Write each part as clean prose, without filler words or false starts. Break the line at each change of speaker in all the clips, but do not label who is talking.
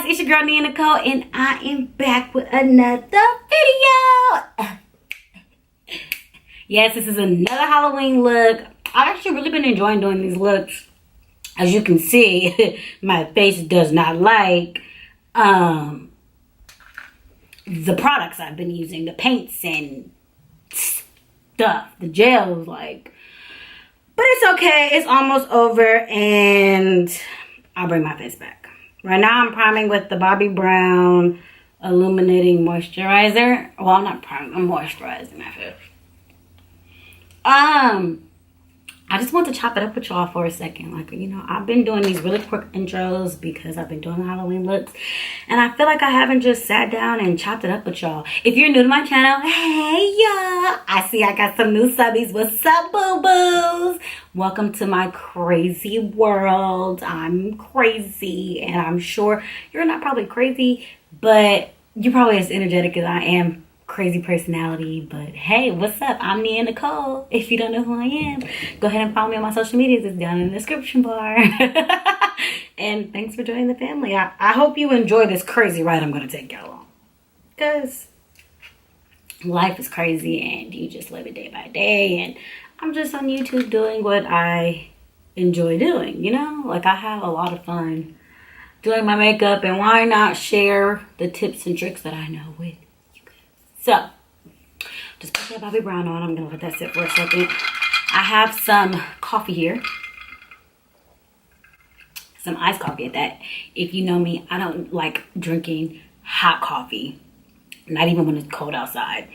it's your girl NEYAHNECOLE, and I am back with another video. Yes, this is another Halloween look. I've actually really been enjoying doing these looks. As you can see, my face does not like the products I've been using, the paints and stuff, the gels, like. But it's okay. It's almost over, and I'll bring my face back. Right now, I'm priming with the Bobbi Brown Illuminating Moisturizer. Well, I'm not priming. I'm moisturizing my face. I just want to chop it up with y'all for a second. Like, you know, I've been doing these really quick intros because I've been doing Halloween looks. And I feel like I haven't just sat down and chopped it up with y'all. If you're new to my channel, hey, y'all. I see I got some new subbies. What's up, boo-boos? Welcome to my crazy world. I'm crazy. And I'm sure you're not probably crazy, but you're probably as energetic as I am. Crazy personality. But hey, what's up? I'm NEYAHNECOLE. If you don't know who I am, go ahead and follow me on my social medias. It's down in the description bar. And thanks for joining the family. I hope you enjoy this crazy ride I'm going to take y'all on, because life is crazy and you just live it day by day. And I'm just on YouTube doing what I enjoy doing, you know? Like, I have a lot of fun doing my makeup, and why not share the tips and tricks that I know with. So, just put that Bobbi Brown on. I'm going to let that sit for a second. I have some coffee here. Some iced coffee at that. If you know me, I don't like drinking hot coffee. Not even when it's cold outside.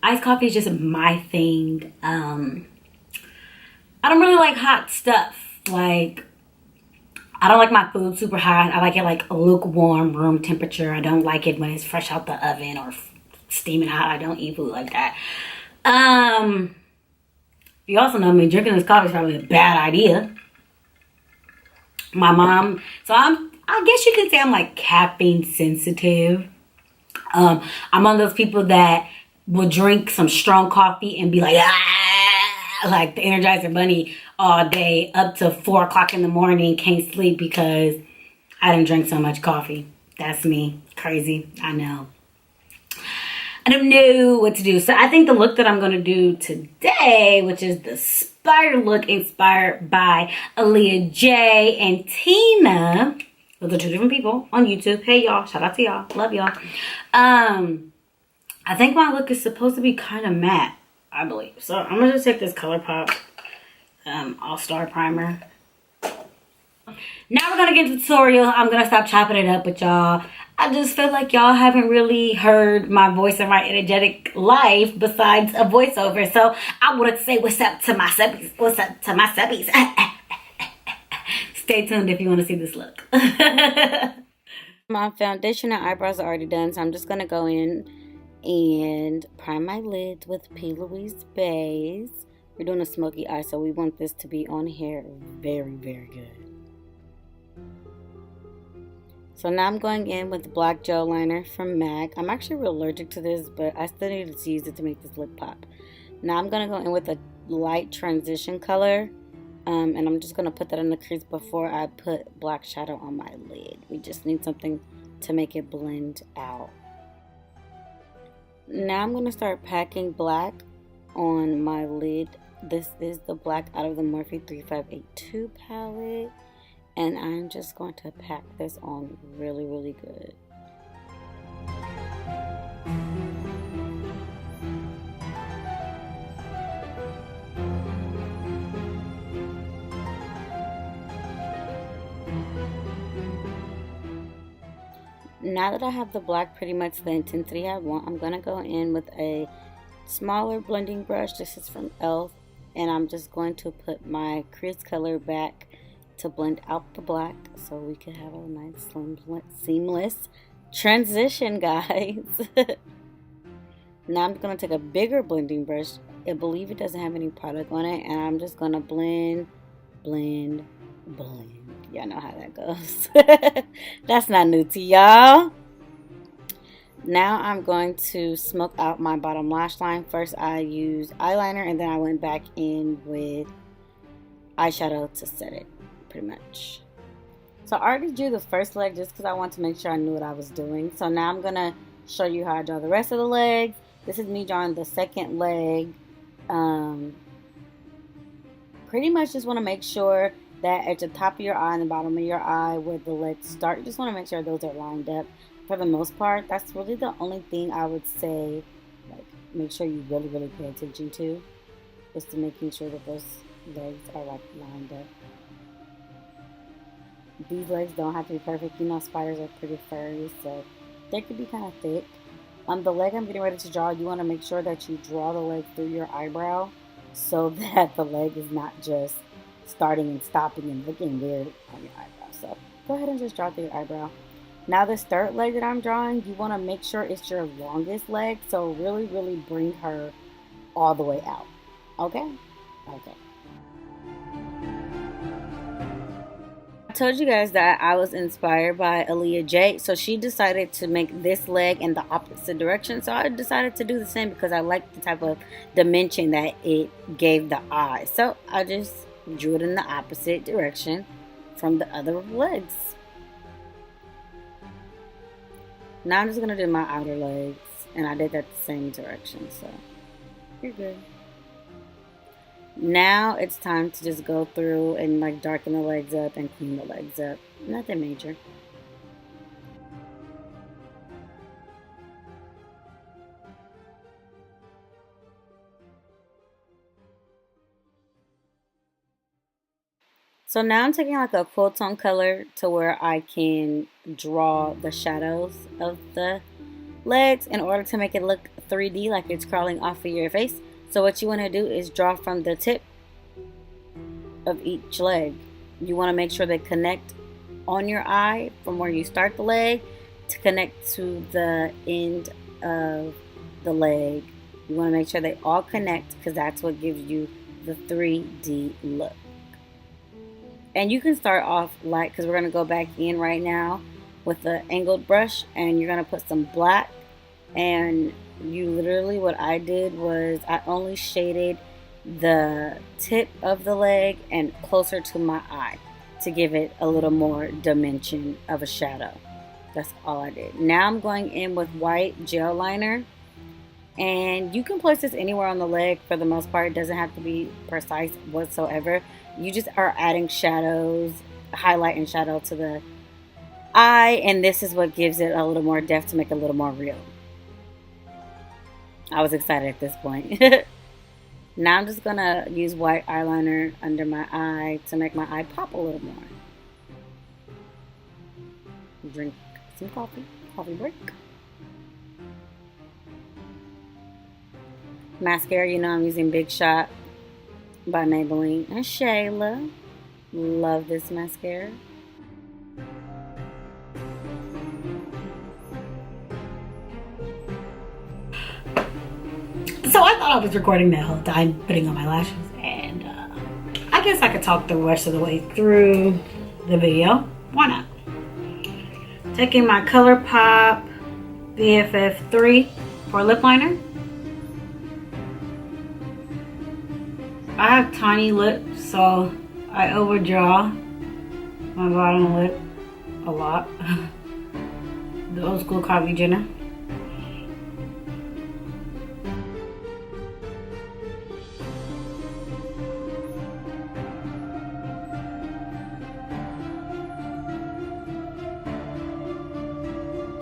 Iced coffee is just my thing. I don't really like hot stuff. Like, I don't like my food super hot. I like it like lukewarm room temperature. I don't like it when it's fresh out the oven or steaming hot. I don't eat food like that. You also know me, drinking this coffee is probably a bad idea. My mom, so I guess you could say I'm like caffeine sensitive. I'm one of those people that will drink some strong coffee and be like, ah, like the Energizer Bunny all day up to 4 o'clock in the morning, can't sleep because I didn't drink so much coffee. That's me. Crazy. I know. I don't know what to do. So I think the look that I'm going to do today, which is the spider look inspired by Aaliyah J and Tina. Those are 2 different people on YouTube. Hey, y'all. Shout out to y'all. Love y'all. I think my look is supposed to be kind of matte, I believe. So I'm going to just take this ColourPop All-Star Primer. Now we're going to get into the tutorial. I'm going to stop chopping it up with y'all. I just feel like y'all haven't really heard my voice and my energetic life besides a voiceover. So I want to say what's up to my subbies. What's up to my subbies? Stay tuned if you want to see this look. My foundation and eyebrows are already done. So I'm just going to go in and prime my lids with P. Louise Base. We're doing a smoky eye, so we want this to be on here very, very good. So now I'm going in with the black gel liner from MAC. I'm actually real allergic to this, but I still needed to use it to make this look pop. Now I'm going to go in with a light transition color. And I'm just going to put that in the crease before I put black shadow on my lid. We just need something to make it blend out. Now I'm going to start packing black on my lid. This is the black out of the Morphe 3582 palette. And I'm just going to pack this on really, really good. Now that I have the black pretty much the intensity I want, I'm going to go in with a smaller blending brush. This is from e.l.f. And I'm just going to put my crease color back to blend out the black so we can have a nice seamless transition, guys. Now I'm going to take a bigger blending brush. I believe it doesn't have any product on it, and I'm just going to blend. Y'all know how that goes. That's not new to y'all. Now I'm going to smoke out my bottom lash line. First I used eyeliner, and then I went back in with eyeshadow to set it, pretty much. So I already drew the first leg just because I want to make sure I knew what I was doing. So now I'm going to show you how I draw the rest of the legs. This is me drawing the second leg. Pretty much just want to make sure that at the top of your eye and the bottom of your eye where the legs start, you just want to make sure those are lined up. For the most part, that's really the only thing I would say, like, make sure you really, really pay attention to, is to making sure that those legs are, like, lined up. These legs don't have to be perfect. You know, spiders are pretty furry, so they could be kind of thick. On the leg I'm getting ready to draw, you want to make sure that you draw the leg through your eyebrow so that the leg is not just starting and stopping and looking weird on your eyebrow. So go ahead and just draw through your eyebrow. Now this third leg that I'm drawing, you want to make sure it's your longest leg, so really, really bring her all the way out. Okay? Okay. I told you guys that I was inspired by Aaliyah J, so she decided to make this leg in the opposite direction. So I decided to do the same because I like the type of dimension that it gave the eye. So I just drew it in the opposite direction from the other legs. Now I'm just going to do my outer legs, and I did that the same direction, so you're good. Now it's time to just go through and like darken the legs up and clean the legs up. Nothing major. So now I'm taking like a cool tone color to where I can draw the shadows of the legs in order to make it look 3D, like it's crawling off of your face. So what you want to do is draw from the tip of each leg. You want to make sure they connect on your eye from where you start the leg to connect to the end of the leg. You want to make sure they all connect because that's what gives you the 3D look. And you can start off light because we're going to go back in right now with the angled brush, and you're going to put some black. And you literally, what I did was I only shaded the tip of the leg and closer to my eye to give it a little more dimension of a shadow. That's all I did. Now I'm going in with white gel liner, and you can place this anywhere on the leg for the most part. It doesn't have to be precise whatsoever. You just are adding shadows, highlight and shadow to the eye, and this is what gives it a little more depth to make it a little more real. I was excited at this point. Now I'm just gonna use white eyeliner under my eye to make my eye pop a little more. Drink some coffee break. Mascara, you know I'm using Big Shot by Maybelline and Shayla. Love this mascara. So I thought I was recording the whole time, putting on my lashes, and I guess I could talk the rest of the way through the video. Why not? Taking my ColourPop BFF3 for lip liner. I have tiny lips, so I overdraw my bottom lip a lot. The old school Kylie Jenner.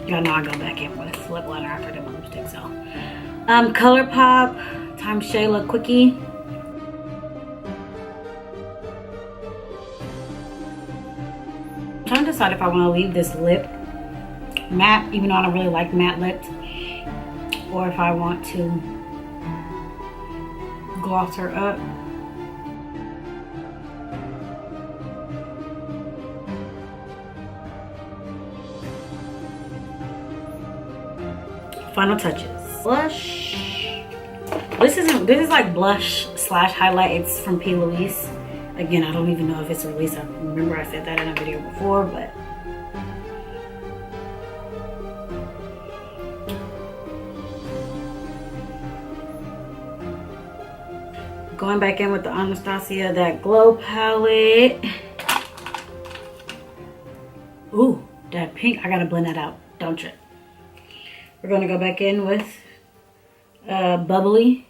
Y'all know I go back in with lip liner after the lipstick, so. ColourPop times Shayla Quickie. I'm trying to decide if I want to leave this lip matte, even though I don't really like matte lips, or if I want to gloss her up. Final touches. Blush. This is like blush slash highlight. It's from P. Louise. Again, I don't even know if it's released. I remember I said that in a video before, but going back in with the Anastasia That Glow palette. Ooh, that pink. I gotta blend that out. Don't trip. We're gonna go back in with bubbly.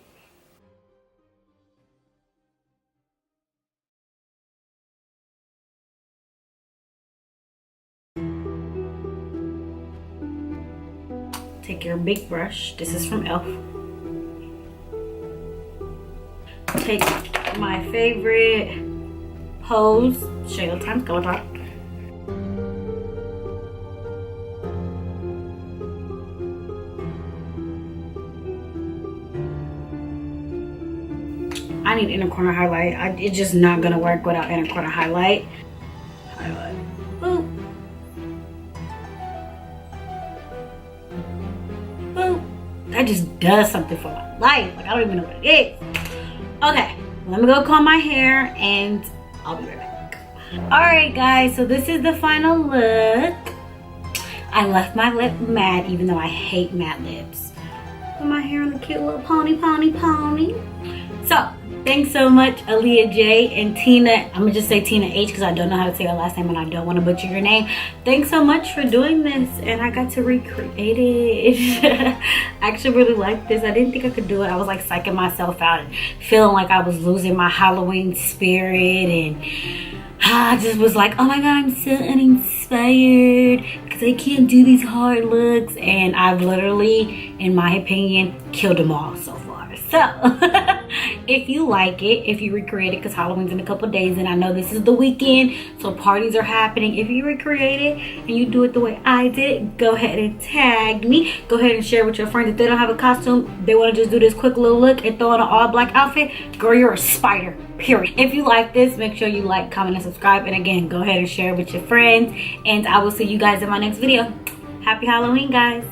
Take your big brush. This is from e.l.f. Take my favorite Pose Shade Time Color Pop. I need inner corner highlight. It's just not gonna work without inner corner highlight. Highlight. Boop. Boop. That just does something for my life. Like, I don't even know what it is. Okay, let me go comb my hair and I'll be right back. Alright guys, so this is the final look. I left my lip matte even though I hate matte lips. Put my hair in a cute little pony. So, thanks so much, Aaliyah J and Tina. I'm gonna just say Tina H because I don't know how to say her last name and I don't want to butcher your name. Thanks so much for doing this, and I got to recreate it. I actually really like this. I didn't think I could do it. I was like psyching myself out and feeling like I was losing my Halloween spirit, and I just was like, oh my god, I'm so uninspired because I can't do these hard looks, and I've literally, in my opinion, killed them all so far. So if you like it, if you recreate it, because Halloween's in a couple days and I know this is the weekend, so parties are happening. If you recreate it and you do it the way I did it, go ahead and tag me. Go ahead and share with your friends. If they don't have a costume, they want to just do this quick little look and throw on an all black outfit, girl, you're a spider, period. If you like this, make sure you like, comment, and subscribe. And again, go ahead and share with your friends. And I will see you guys in my next video. Happy Halloween, guys.